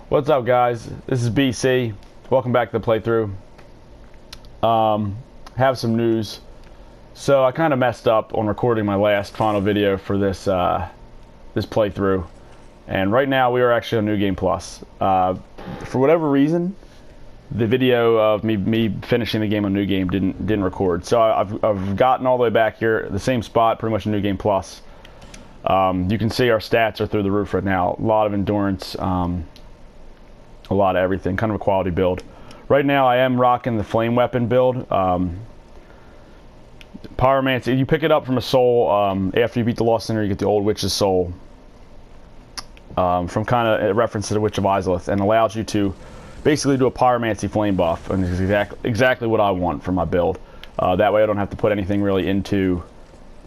What's up, guys? This is BC. Welcome back to the playthrough. Have some news. So I kind of messed up on recording my last final video for this this playthrough, and right now we are actually on New Game Plus. For whatever reason, the video of me finishing the game on New Game didn't record. So I've gotten all the way back here, the same spot, pretty much in New Game Plus. You can see our stats are through the roof right now. A lot of endurance. A lot of everything, kind of a quality build. Right now I am rocking the flame weapon build. Pyromancy, you pick it up from a soul after you beat the Lost Sinner. You get the old witch's soul from kind of a reference to the Witch of Izalith, and allows you to basically do a pyromancy flame buff, and it's exactly what I want for my build. That way I don't have to put anything really into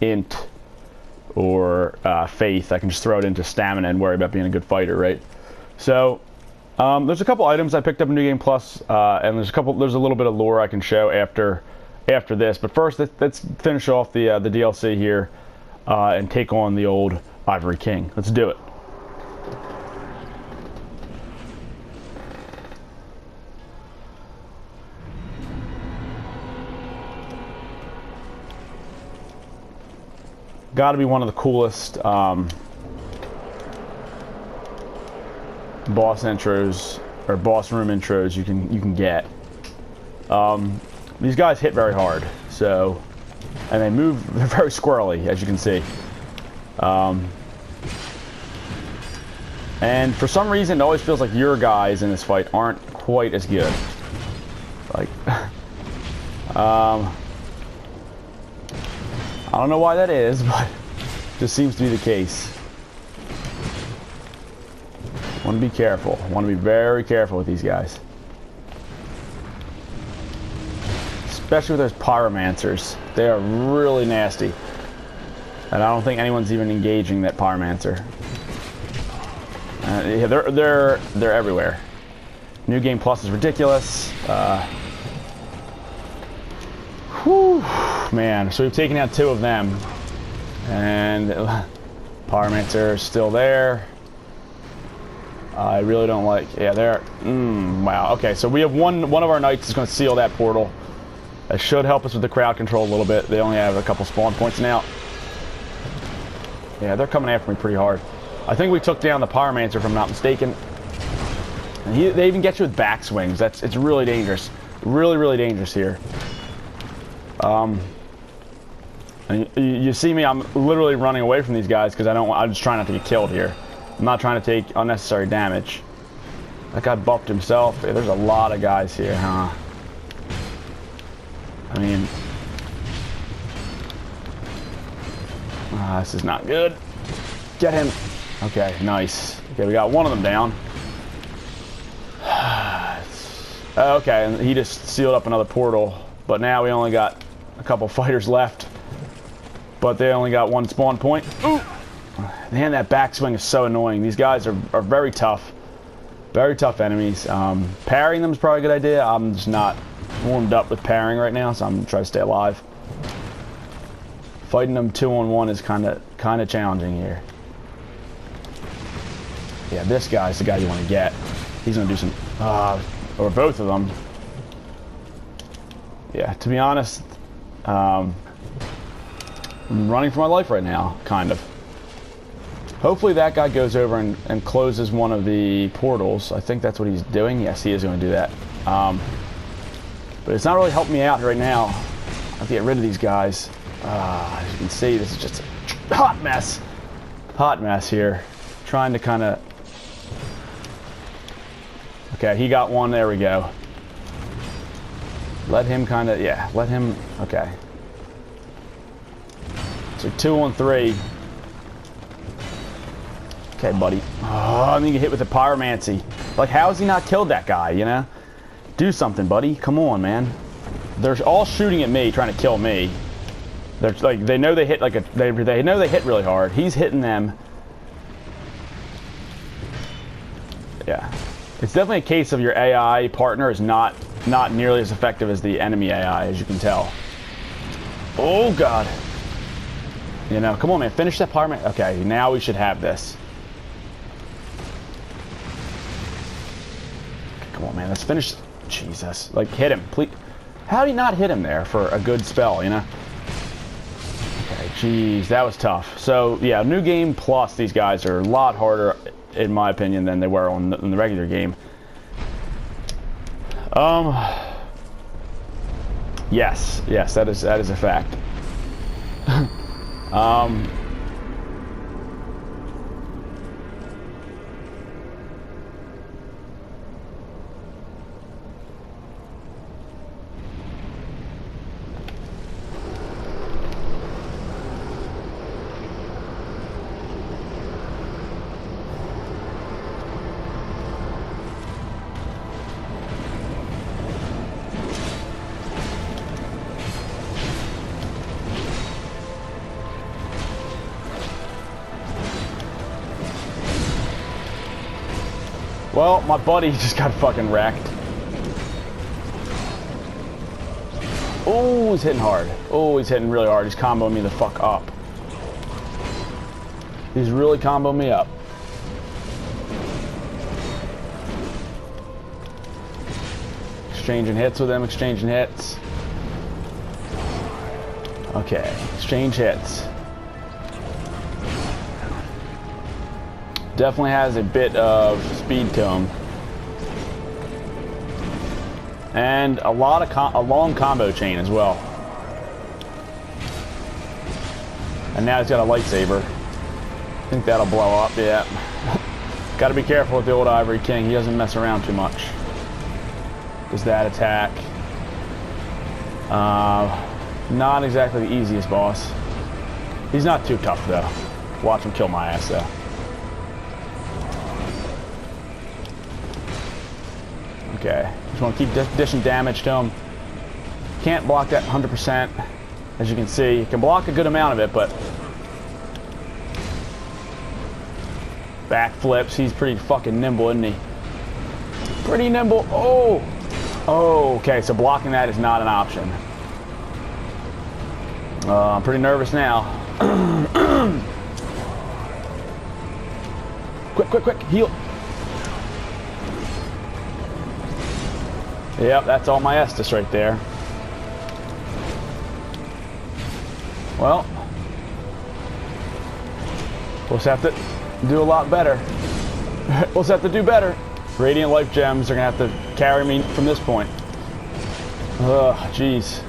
int or faith. I can just throw it into stamina and worry about being a good fighter, right? So there's a couple items I picked up in New Game Plus, and there's a little bit of lore I can show after this. But first, let's finish off the DLC here and take on the old Ivory King. Let's do it. Got to be one of the coolest boss intros or boss room intros you can get. These guys hit very hard, so, and they move, they're very squirrely, as you can see. And for some reason it always feels like your guys in this fight aren't quite as good. Like I don't know why that is, but it just seems to be the case. Want to be careful. Want to be very careful with these guys. Especially with those pyromancers. They are really nasty. And I don't think anyone's even engaging that pyromancer. Yeah, they're everywhere. New Game Plus is ridiculous. Whew, man. So we've taken out 2 of them. And pyromancer is still there. I really don't like, yeah, there. Wow. Okay, so we have one of our knights is going to seal that portal. That should help us with the crowd control a little bit. They only have a couple spawn points now. Yeah, they're coming after me pretty hard. I think we took down the pyromancer, if I'm not mistaken. And they even get you with backswings. It's really dangerous. Really, really dangerous here. And you see me, I'm literally running away from these guys because I'm just trying not to get killed here. I'm not trying to take unnecessary damage. That guy buffed himself. Yeah, there's a lot of guys here, huh? I mean, this is not good. Get him. Okay, nice. Okay, we got one of them down. Okay, and he just sealed up another portal. But now we only got a couple fighters left. But they only got 1 spawn point. Ooh! Man, that backswing is so annoying. These guys are very tough. Very tough enemies. Parrying them is probably a good idea. I'm just not warmed up with parrying right now, so I'm going to try to stay alive. Fighting them 2-on-1 is kind of challenging here. Yeah, this guy's the guy you want to get. He's going to do some... or both of them. Yeah, to be honest, I'm running for my life right now, kind of. Hopefully that guy goes over and closes one of the portals. I think that's what he's doing. Yes, he is going to do that. But it's not really helping me out right now. I have to get rid of these guys. As you can see, this is just a hot mess. Hot mess here. Trying to kind of... Okay, he got one. There we go. Let him kind of... Yeah, let him... Okay. So 2-on-3. Okay, buddy. Oh, and then you get hit with the pyromancy. Like, how has he not killed that guy, you know? Do something, buddy. Come on, man. They're all shooting at me, trying to kill me. They're like, they know they hit like a... They know they hit really hard. He's hitting them. Yeah. It's definitely a case of your AI partner is not nearly as effective as the enemy AI, as you can tell. Oh, God. You know, come on, man. Finish that pyromancer. Okay, now we should have this. Come on, man. Let's finish. Jesus. Like, hit him. Please. How did he not hit him there for a good spell, you know? Okay, jeez. That was tough. So, yeah, New Game Plus, these guys are a lot harder, in my opinion, than they were in the regular game. Yes, that is a fact. Well, my buddy just got fucking wrecked. Oh, he's hitting hard. Oh, he's hitting really hard. He's comboing me the fuck up. He's really comboing me up. Exchanging hits with him, exchanging hits. Okay, exchange hits. Definitely has a bit of speed to him. And a lot of a long combo chain as well. And now he's got a lightsaber. I think that'll blow up, yeah. Gotta be careful with the old Ivory King. He doesn't mess around too much. Does that attack. Not exactly the easiest boss. He's not too tough though. Watch him kill my ass though. Okay, just want to keep dishing damage to him. Can't block that 100%. As you can see, you can block a good amount of it, but backflips. He's pretty fucking nimble, isn't he? Pretty nimble. Oh! Oh, okay, so blocking that is not an option. I'm pretty nervous now. Quick, heal. Yep, that's all my Estus right there. Well, we'll just have to do a lot better. We'll just have to do better. Radiant Life Gems are going to have to carry me from this point. Ugh, jeez.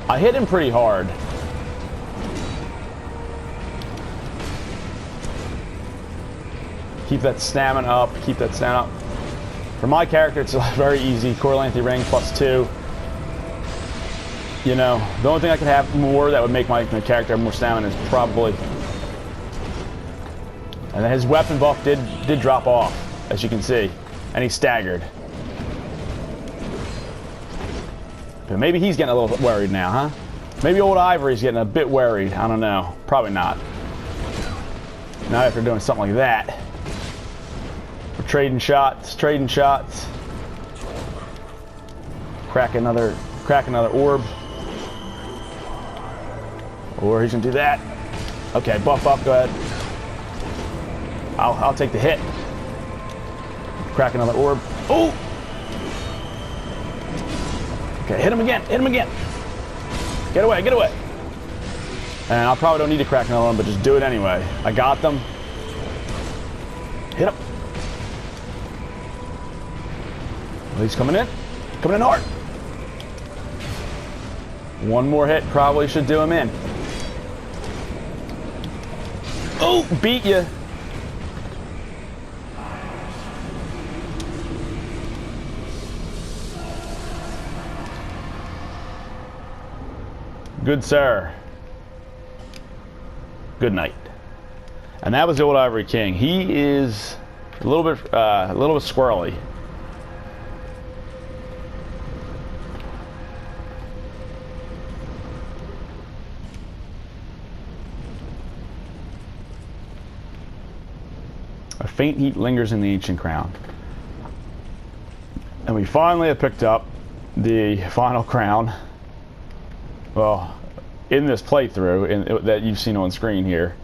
I hit him pretty hard. Keep that stamina up, keep that stamina up. For my character, it's very easy. Core Lengthy Ring +2. You know, the only thing I could have more that would make my character have more stamina is probably... And then his weapon buff did drop off, as you can see. And he staggered. But maybe he's getting a little worried now, huh? Maybe old Ivory's getting a bit worried. I don't know. Probably not. Not after doing something like that. We're trading shots, Crack another orb. Or he's gonna do that. Okay, buff up, go ahead. I'll take the hit. Crack another orb. Oh! Okay, hit him again. Get away. And I probably don't need to crack another one, but just do it anyway. I got them. Hit him. Well, he's coming in hard. One more hit probably should do him in. Oh, beat you. Good sir. Good night. And that was the old Ivory King. He is a little bit squirrely. A faint heat lingers in the ancient crown. And we finally have picked up the final crown. Well, in this playthrough that you've seen on screen here.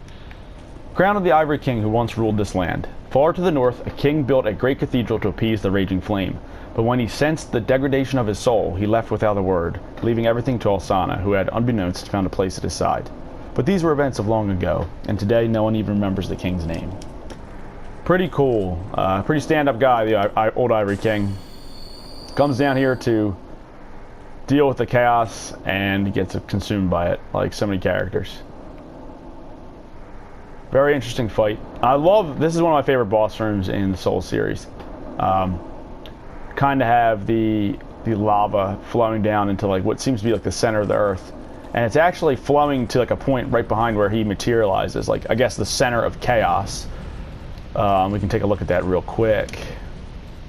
Crown of the Ivory King who once ruled this land. Far to the north, a king built a great cathedral to appease the raging flame. But when he sensed the degradation of his soul, he left without a word, leaving everything to Alsana, who had, unbeknownst, found a place at his side. But these were events of long ago, and today no one even remembers the king's name. Pretty cool. Pretty stand-up guy, the old Ivory King. Comes down here to deal with the chaos, and gets consumed by it, like so many characters. Very interesting fight. This is one of my favorite boss rooms in the Souls series. Kind of have the lava flowing down into like what seems to be like the center of the earth, and it's actually flowing to like a point right behind where he materializes, like I guess the center of chaos. We can take a look at that real quick.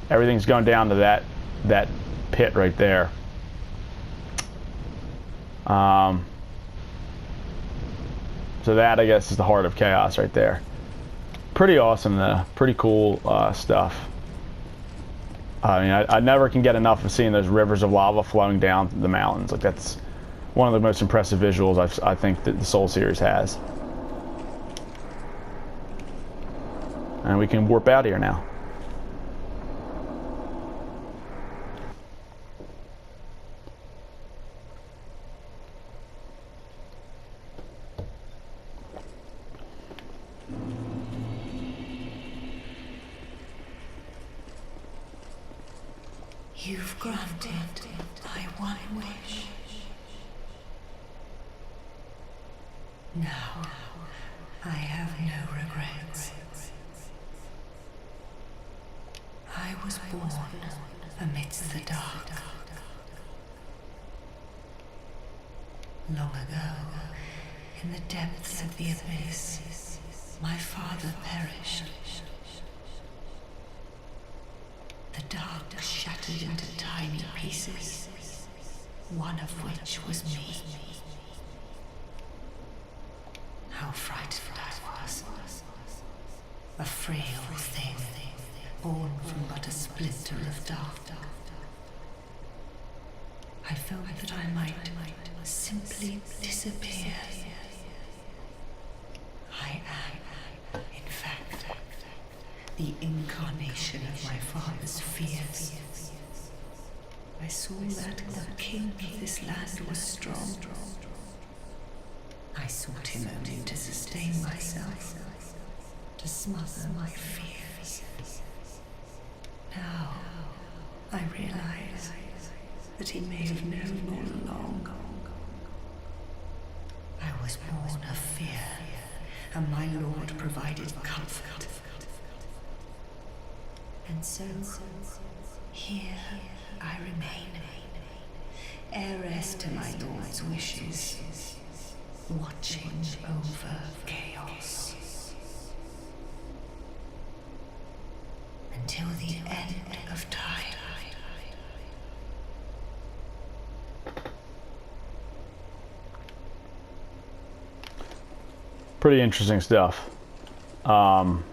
Everything's going down to that pit right there. So that, I guess, is the heart of chaos right there. Pretty awesome though. Pretty cool stuff. I mean, I never can get enough of seeing those rivers of lava flowing down the mountains. Like, that's one of the most impressive visuals I think that the Soul series has. And we can warp out here now. You've granted my one wish. Now, I have no regrets. I was born amidst the dark. Long ago, in the depths of the abyss, my father perished. The dark shattered into tiny pieces, one of which was me. How frightened I was. A frail thing, born from but a splinter of dark. I felt that I might simply disappear. I am, in fact, the incarnation of my father's fears. I saw that the king of this land was strong. I sought him only to sustain myself, to smother my fears. Now, I realize that he may have known all along. I was born of fear, and my Lord provided comfort. And so, here I remain, heiress to my Lord's wishes, watching over chaos. Until the end of time. Pretty interesting stuff. And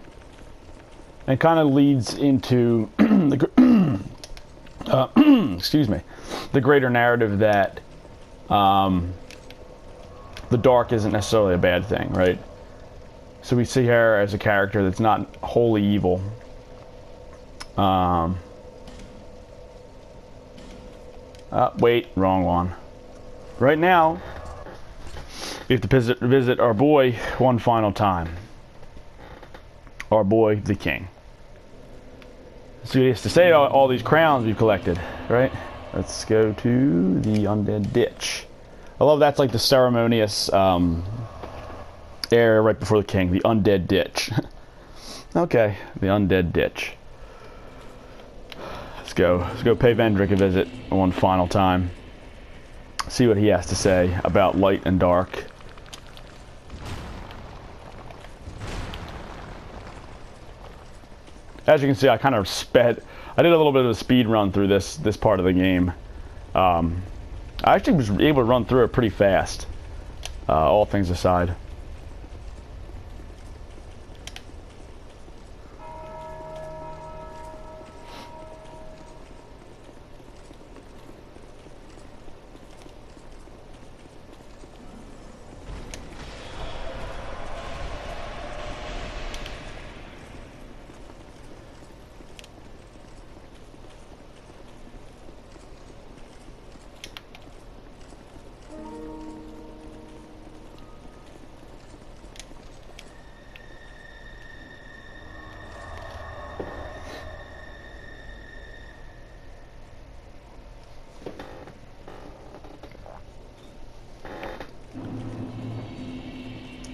kind of leads into excuse me, the greater narrative that the dark isn't necessarily a bad thing, right? So we see her as a character that's not wholly evil. Wait, wrong one. Right now, we have to visit our boy one final time. Our boy, the king. So he has to say all these crowns we've collected, right? Let's go to the Undead Ditch. I love that's like the ceremonious area right before the king, the Undead Ditch. Okay, the Undead Ditch. Let's go pay Vendrick a visit one final time. See what he has to say about light and dark. As you can see, I kind of I did a little bit of a speed run through this part of the game. I actually was able to run through it pretty fast, all things aside.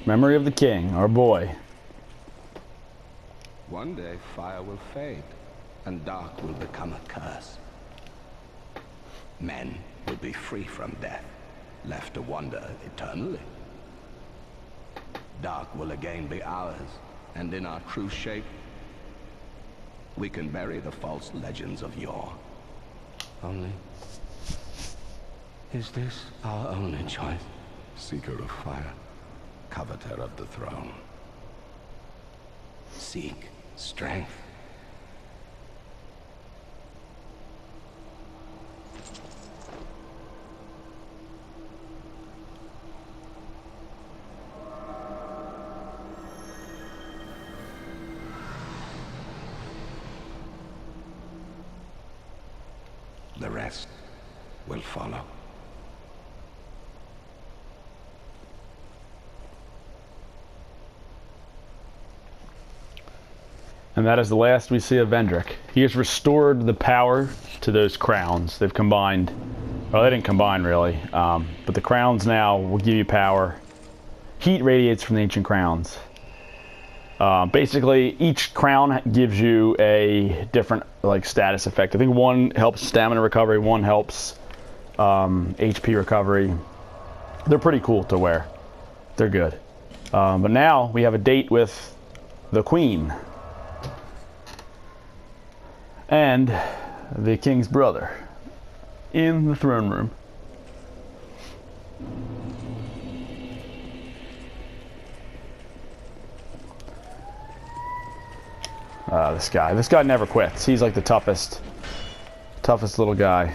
Memory of the king, our boy. One day fire will fade, and dark will become a curse. Men will be free from death, left to wander eternally. Dark will again be ours, and in our true shape, we can bury the false legends of yore. Only, is this our only choice? Seeker of fire, coveter of the throne. Seek strength. The rest will follow. And that is the last we see of Vendrick. He has restored the power to those crowns. They've combined. Well, they didn't combine really, but the crowns now will give you power. Heat radiates from the ancient crowns. Basically, each crown gives you a different status effect. I think one helps stamina recovery, one helps HP recovery. They're pretty cool to wear. They're good. But now we have a date with the Queen and the King's brother in the throne room. This guy never quits. He's like the toughest little guy.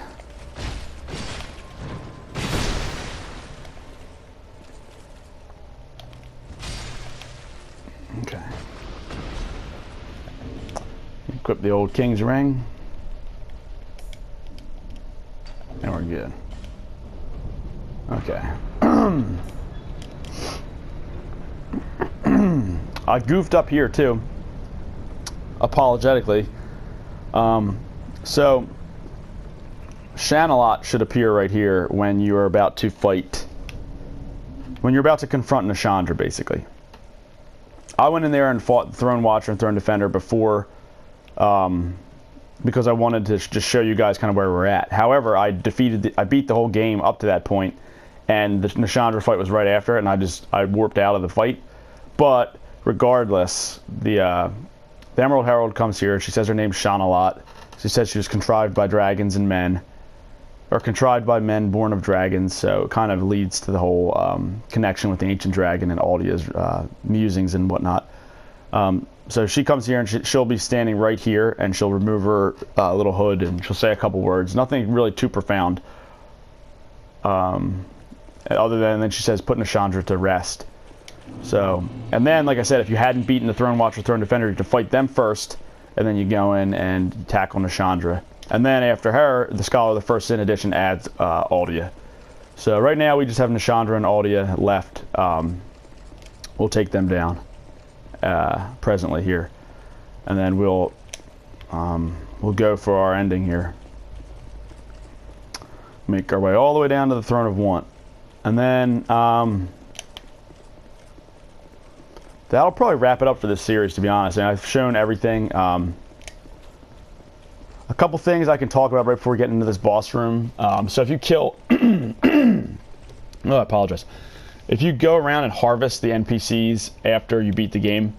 Okay. Equip the old king's ring. And we're good. Okay. I goofed up here too. Apologetically. So Shanalot should appear right here when you are about to fight. When you're about to confront Nashandra, basically. I went in there and fought the Throne Watcher and Throne Defender before, because I wanted to just show you guys kind of where we're at. However, I beat the whole game up to that point, and the Nashandra fight was right after it, and I warped out of the fight. But regardless, the Emerald Herald comes here. She says her name's Shanalot. She says she was contrived by dragons and men, or contrived by men born of dragons. So it kind of leads to the whole connection with the ancient dragon and Aldia's musings and whatnot. So she comes here and she'll be standing right here, and she'll remove her little hood and she'll say a couple words. Nothing really too profound. Other than then she says, "Put Nashandra to rest." So, and then, like I said, if you hadn't beaten the Throne Watcher, Throne Defender, you have to fight them first, and then you go in and tackle Nashandra. And then after her, the Scholar of the First Sin Edition adds Aldia. So right now we just have Nashandra and Aldia left. We'll take them down presently here, and then we'll go for our ending here. Make our way all the way down to the Throne of Want, and then that'll probably wrap it up for this series, to be honest. And I've shown everything. A couple things I can talk about right before we get into this boss room. So if you kill... oh, I apologize. If you go around and harvest the NPCs after you beat the game,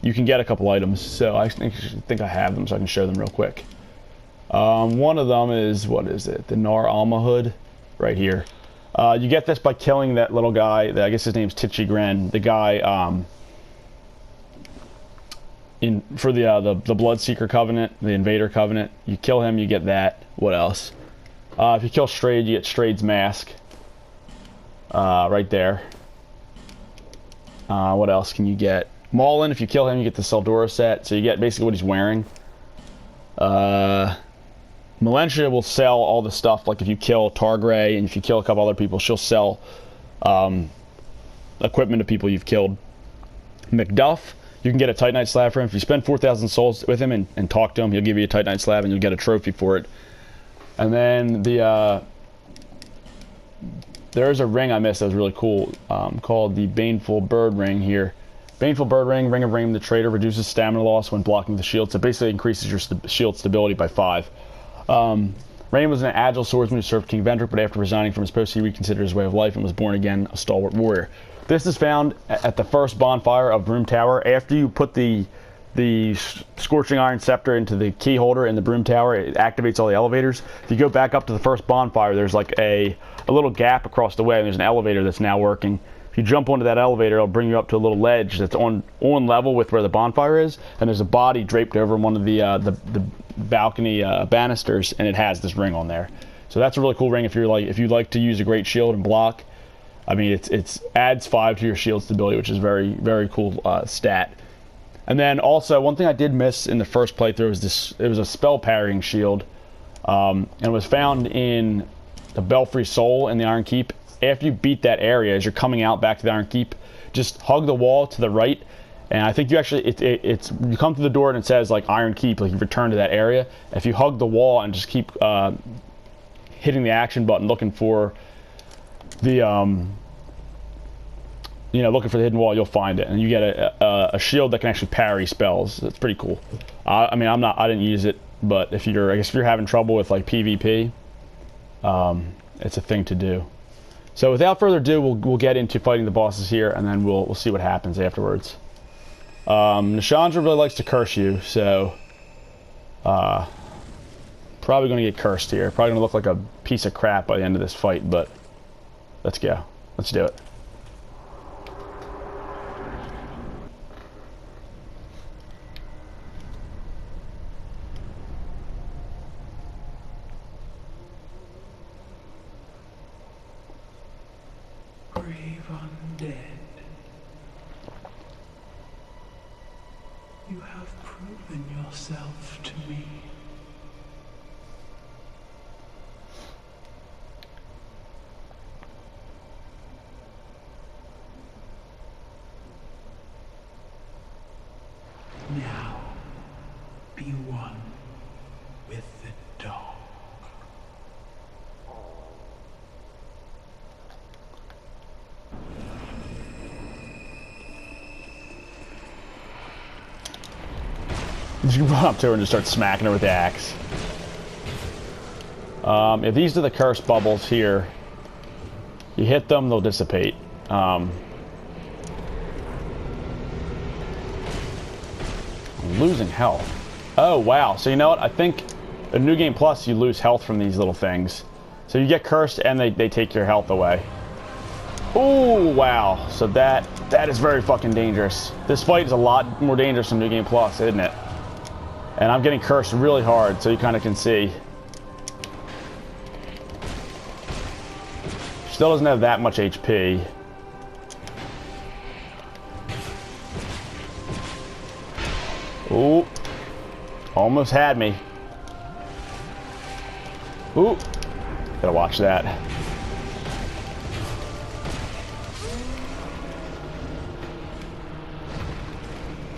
you can get a couple items. So I think I have them, so I can show them real quick. One of them is, what is it? The Nar Alma hood, right here. You get this by killing that little guy. I guess his name's Tichigren. The guy... for the Bloodseeker Covenant, the Invader Covenant. You kill him, you get that. What else? If you kill Strayed, you get Strayed's mask. Right there. What else can you get? Maulin, if you kill him, you get the Seldora set. So you get basically what he's wearing. Melentia will sell all the stuff. Like if you kill Targray and if you kill a couple other people, she'll sell equipment to people you've killed. Macduff, you can get a Titanite slab for him. If you spend 4,000 souls with him and talk to him, he'll give you a Titanite slab and you'll get a trophy for it. And then the there is a ring I missed that was really cool, called the Baneful Bird Ring here. Baneful Bird Ring, Ring of Rain the Traitor, reduces stamina loss when blocking the shield, so it basically increases your shield stability by 5. Rain was an agile swordsman who served King Vendrick, but after resigning from his post, he reconsidered his way of life and was born again a stalwart warrior. This is found at the first bonfire of Broom Tower. After you put the Scorching Iron Scepter into the key holder in the Broom Tower, it activates all the elevators. If you go back up to the first bonfire, there's like a little gap across the way, and there's an elevator that's now working. If you jump onto that elevator, it'll bring you up to a little ledge that's on level with where the bonfire is, and there's a body draped over one of the balcony banisters, and it has this ring on there. So that's a really cool ring if you like to use a great shield and block. I mean, it's adds 5 to your shield stability, which is very, very cool stat. And then also, one thing I did miss in the first playthrough was this. It was a spell parrying shield, and it was found in the Belfry Soul in the Iron Keep. After you beat that area, as you're coming out back to the Iron Keep, just hug the wall to the right, and I think you actually you come to the door and it says like Iron Keep, like you return to that area. If you hug the wall and just keep hitting the action button, looking for the looking for the hidden wall, you'll find it, and you get a shield that can actually parry spells. It's pretty cool. I mean, I didn't use it, but I guess if you're having trouble with like PvP, it's a thing to do. So without further ado, we'll get into fighting the bosses here, and then we'll see what happens afterwards. Nashandra really likes to curse you, so probably going to get cursed here. Probably going to look like a piece of crap by the end of this fight, but let's go. Let's do it. Brave undead, you have proven yourself to me. Now, be one with the dog. You run up to her and just start smacking her with the axe. If these are the curse bubbles here, you hit them, they'll dissipate. I'm losing health. Oh, wow. So you know what? I think in New Game Plus, you lose health from these little things. So you get cursed and they take your health away. Oh, wow. So that is very fucking dangerous. This fight is a lot more dangerous than New Game Plus, isn't it? And I'm getting cursed really hard, so you kind of can see. Still doesn't have that much HP. Ooh. Almost had me. Ooh. Gotta watch that.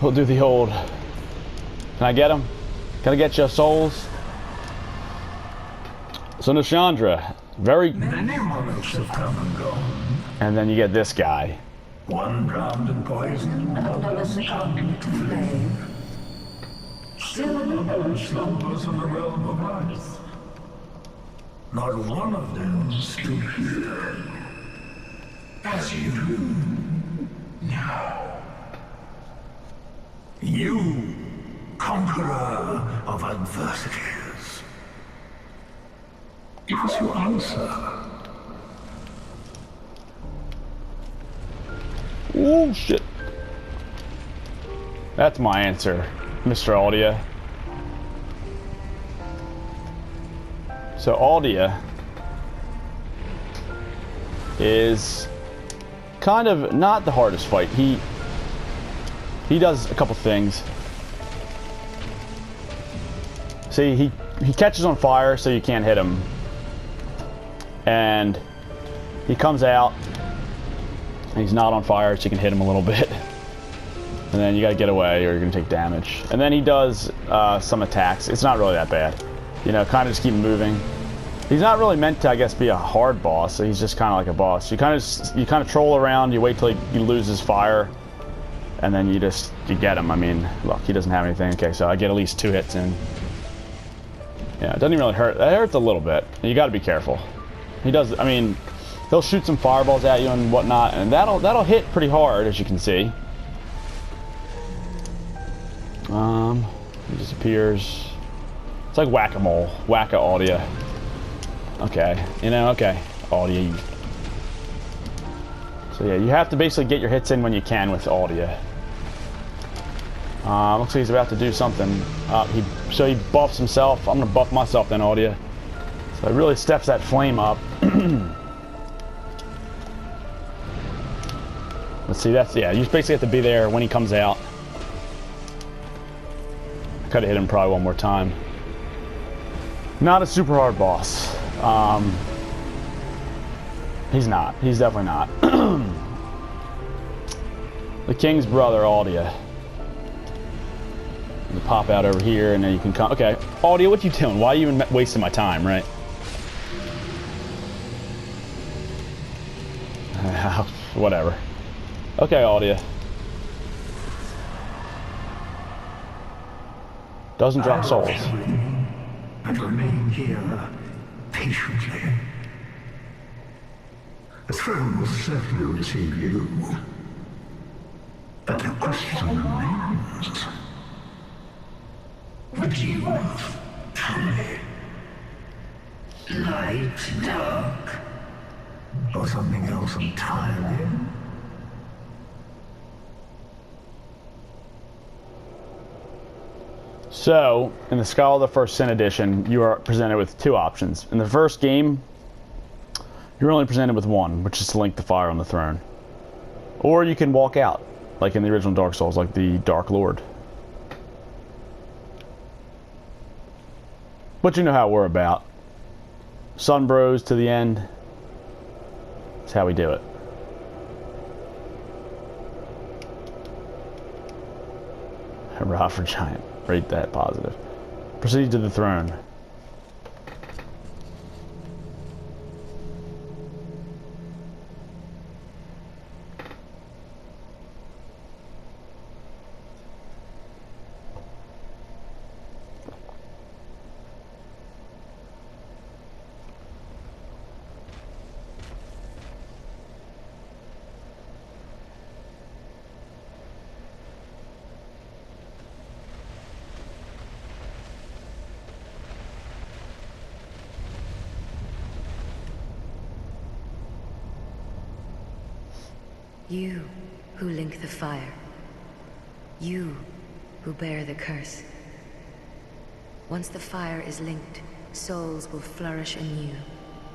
We'll do the old... Can I get him? Can I get your souls? So Nashandra, very... Many monarchs have come and gone. And then you get this guy. One drowned in poison, another succumbed to flame. Still another slumbers in the realm of earth. Not one of them stood here. As you do now. You, conqueror of adversities. Give us your answer. Ooh, shit. That's my answer, Mr. Aldia. So Aldia is kind of not the hardest fight. He does a couple things. See, he catches on fire, so you can't hit him. And he comes out, and he's not on fire, so you can hit him a little bit. And then you gotta get away, or you're gonna take damage. And then he does some attacks. It's not really that bad. You know, kind of just keep moving. He's not really meant to, I guess, be a hard boss. So he's just kind of like a boss. You kind of troll around. You wait till he loses fire, and then you get him. I mean, look, he doesn't have anything. Okay, so I get at least 2 hits in. Yeah, it doesn't even really hurt. It hurts a little bit. You got to be careful. He does. I mean, he'll shoot some fireballs at you and whatnot, and that'll hit pretty hard, as you can see. He disappears. It's like whack-a-mole. Whack-a-Aldia. Okay. You know, okay. Aldia. So yeah, you have to basically get your hits in when you can with Aldia. Looks like he's about to do something. So he buffs himself. I'm gonna buff myself then, Aldia. So it really steps that flame up. Let's see, yeah, you basically have to be there when he comes out. I could have hit him probably one more time. Not a super hard boss. He's not. He's definitely not. The king's brother, Aldia. You pop out over here, and then you can come. Okay, Aldia, what you doing? Why are you even wasting my time, right? Whatever. Okay, Aldia. Doesn't drop souls. And remain here patiently. The throne will certainly receive you. But the question remains. Would you tell me? Light, dark, or something else entirely? So, in the Skull of the First Sin edition, you are presented with 2 options. In the first game, you're only presented with one, which is to link the fire on the throne. Or you can walk out, like in the original Dark Souls, like the Dark Lord. But you know how we're about. Sun Bros to the end. That's how we do it. Hurrah for Giant. Rate that positive. Proceed to the throne. You who link the fire. You who bear the curse. Once the fire is linked, souls will flourish anew,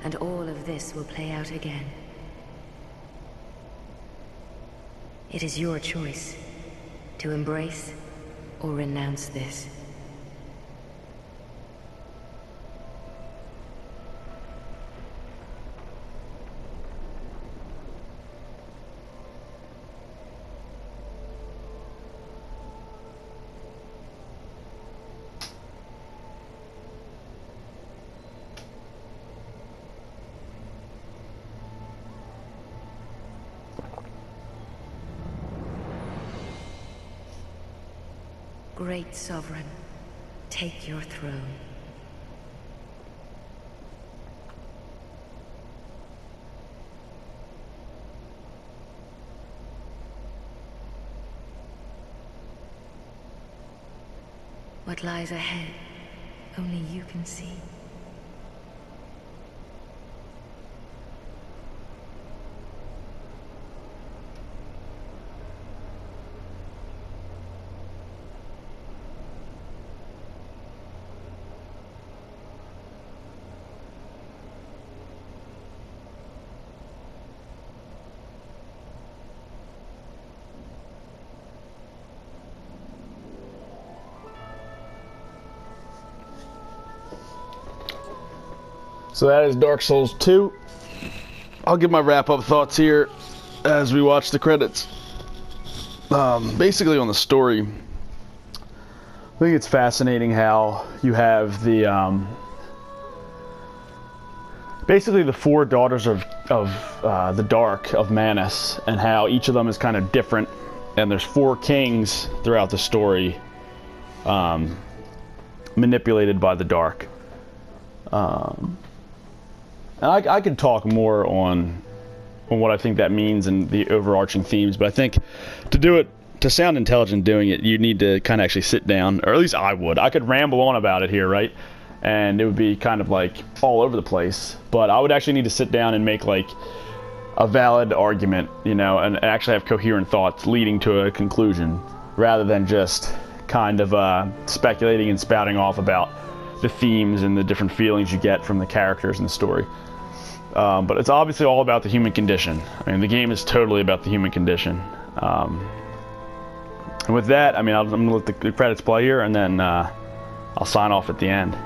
and all of this will play out again. It is your choice to embrace or renounce this. Great Sovereign, take your throne. What lies ahead, only you can see. So that is Dark Souls 2. I'll give my wrap-up thoughts here as we watch the credits. Basically on the story, I think it's fascinating how you have the basically the four daughters of the Dark of Manus, and how each of them is kind of different. And there's four kings throughout the story, manipulated by the Dark. And I could talk more on what I think that means and the overarching themes, but I think to sound intelligent doing it, you need to kind of actually sit down, or at least I would. I could ramble on about it here, right? And it would be kind of like all over the place, but I would actually need to sit down and make like a valid argument, you know, and actually have coherent thoughts leading to a conclusion, rather than just kind of speculating and spouting off about the themes and the different feelings you get from the characters in the story. But it's obviously all about the human condition. I mean, the game is totally about the human condition. And with that, I mean, I'm going to let the credits play here, and then I'll sign off at the end.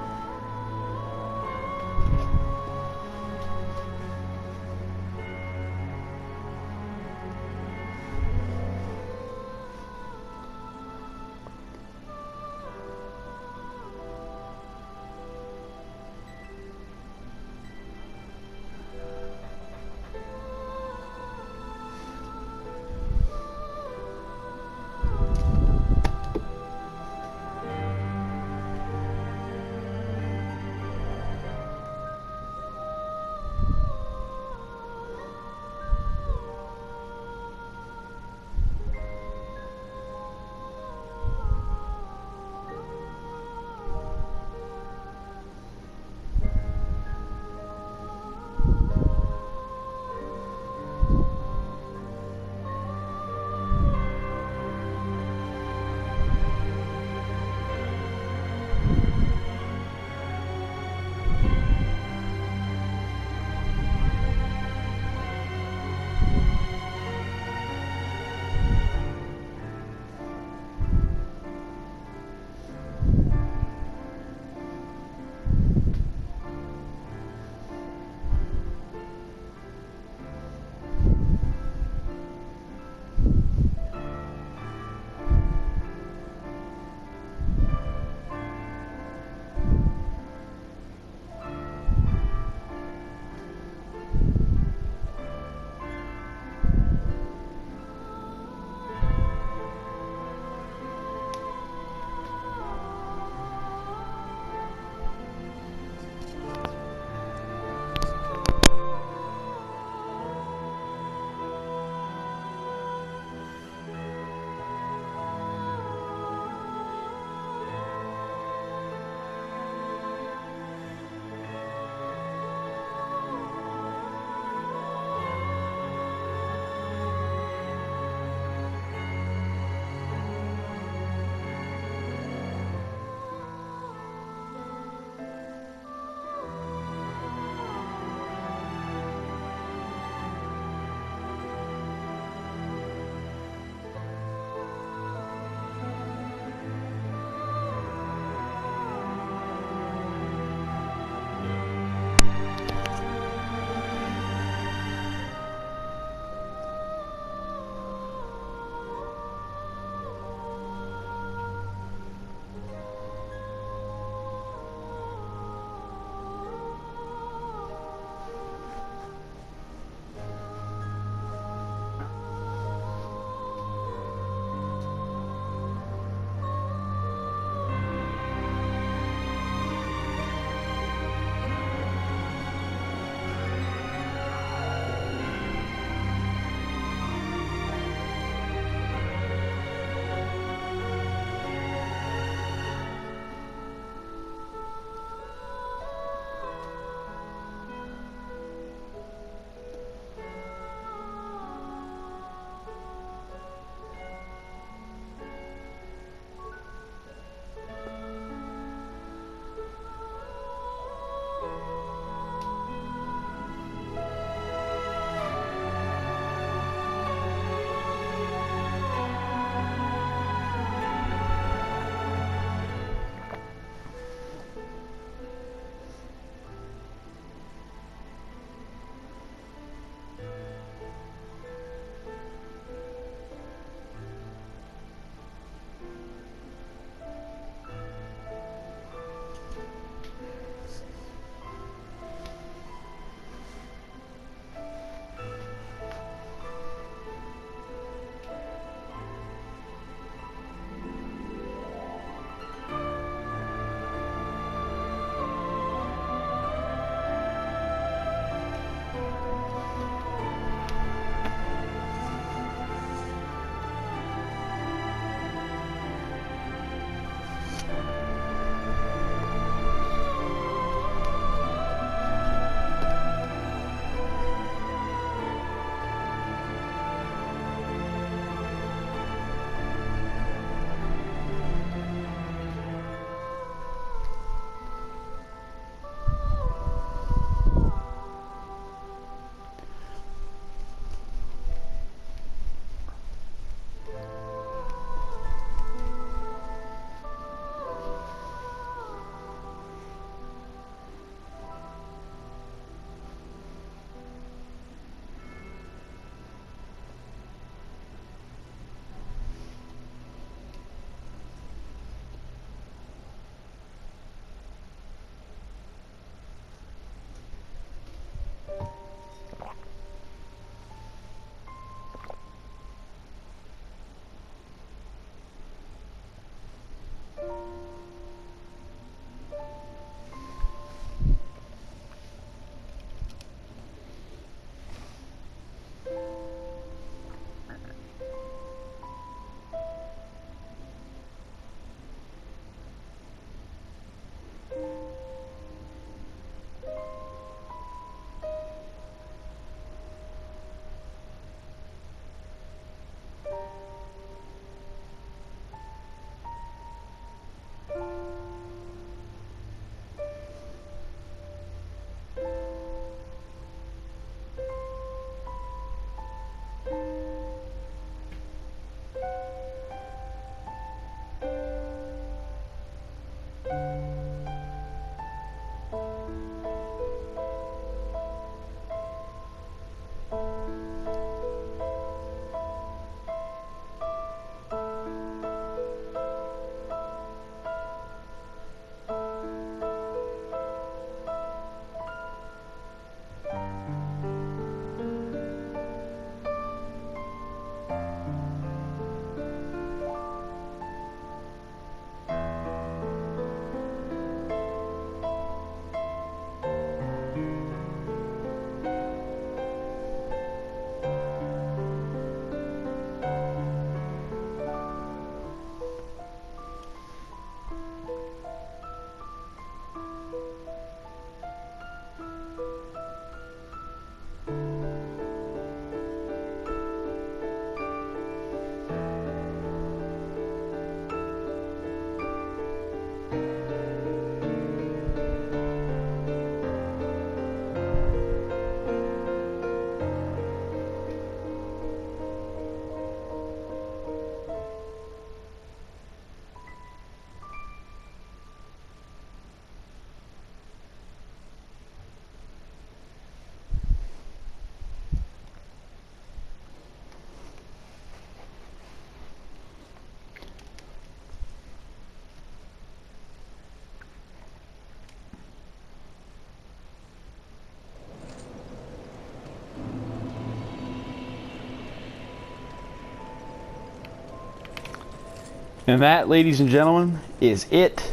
And that, ladies and gentlemen, is it.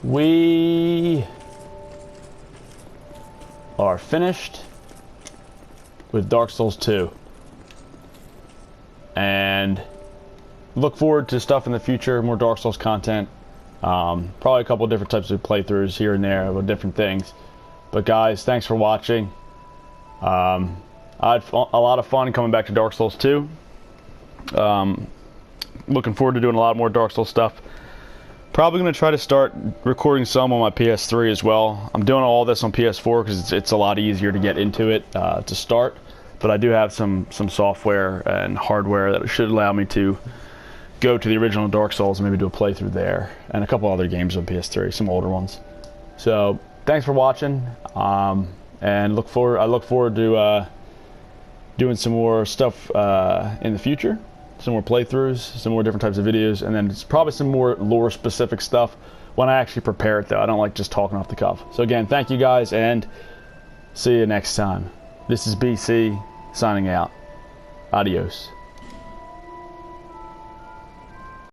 We are finished with Dark Souls 2. And look forward to stuff in the future, more Dark Souls content. Probably a couple different types of playthroughs here and there with different things. But guys, thanks for watching. I had a lot of fun coming back to Dark Souls 2. Looking forward to doing a lot more Dark Souls stuff. Probably going to try to start recording some on my PS3 as well. I'm doing all this on PS4 because it's a lot easier to get into it to start. But I do have some software and hardware that should allow me to go to the original Dark Souls and maybe do a playthrough there, and a couple other games on PS3, some older ones. So thanks for watching, and I look forward to doing some more stuff in the future, some more playthroughs, some more different types of videos, and then it's probably some more lore specific stuff when I actually prepare it, though. I don't like just talking off the cuff. So again, thank you guys, and see you next time. This is BC signing out. Adios.